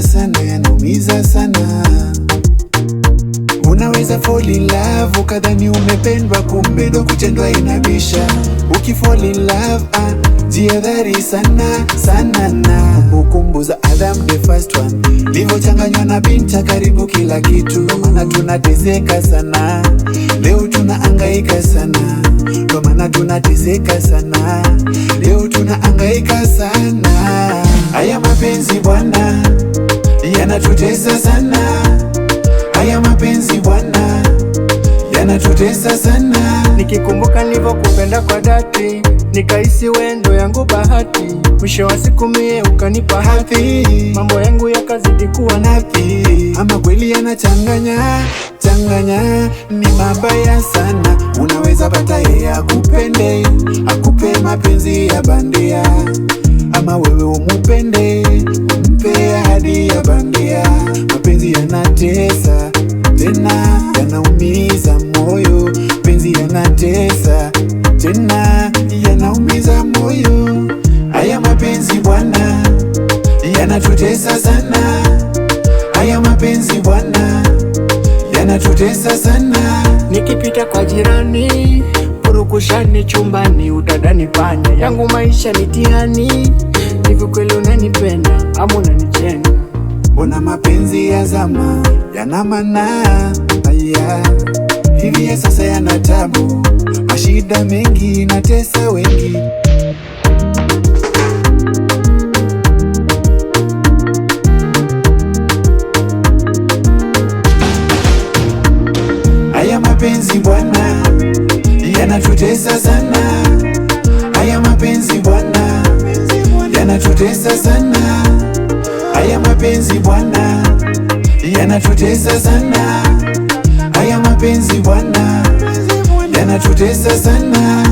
sana, yanaumiza sana. Unaweza fall in love ukadhani umependwa, kumbe ndo kutendwa inabisha. Ukifall in love jihadhari sana sana na kumbukumbu za Adam the first one, livyochanganywa na binta karibu kila kitu. Ndo maana tunateseka sana, leo tunaangaika sana. Ndo maana tunateseka sana, leo tunaangaika sana. Haya mapenzi bwana yanatutesa sana. Haya mapenzi bwana yanatutesa sana. Nikikumbuka nilivyokupenda kwa dhati, nikahisi wendo yangu bahati. Mwisho wa siku mie ukanipa hati, mambo yangu yakazidi kuwa napi. Ama kweli yanachanganya changanya, ni mabaya sana. Unaweza pata yeye akupende, akupe mapenzi ya bandia, ama wewe umupende, umpe ahadi ya bandia. Mapenzi yanatesa tena yanaumiza moyo. Penzi yanatesa tena yanaumiza moyo. Haya mapenzi bwana yanatutesa sana. Haya mapenzi bwana yanatutesa sana. Nikipita kwa jirani, purukushani chumbani, utadhani panya. Yangu maisha mitihani, hivi kweli unanipenda ama unanijenga? Mbona mapenzi ya zama yana maana haya, hivi ya sasa yana tabu, mashida mengi natesa wengi. Haya mapenzi bwana yanatutesa sana. Haya mapenzi bwana yanatutesa sana. Haya mapenzi bwana yanatutesa sana. Haya mapenzi bwana yanatutesa sana.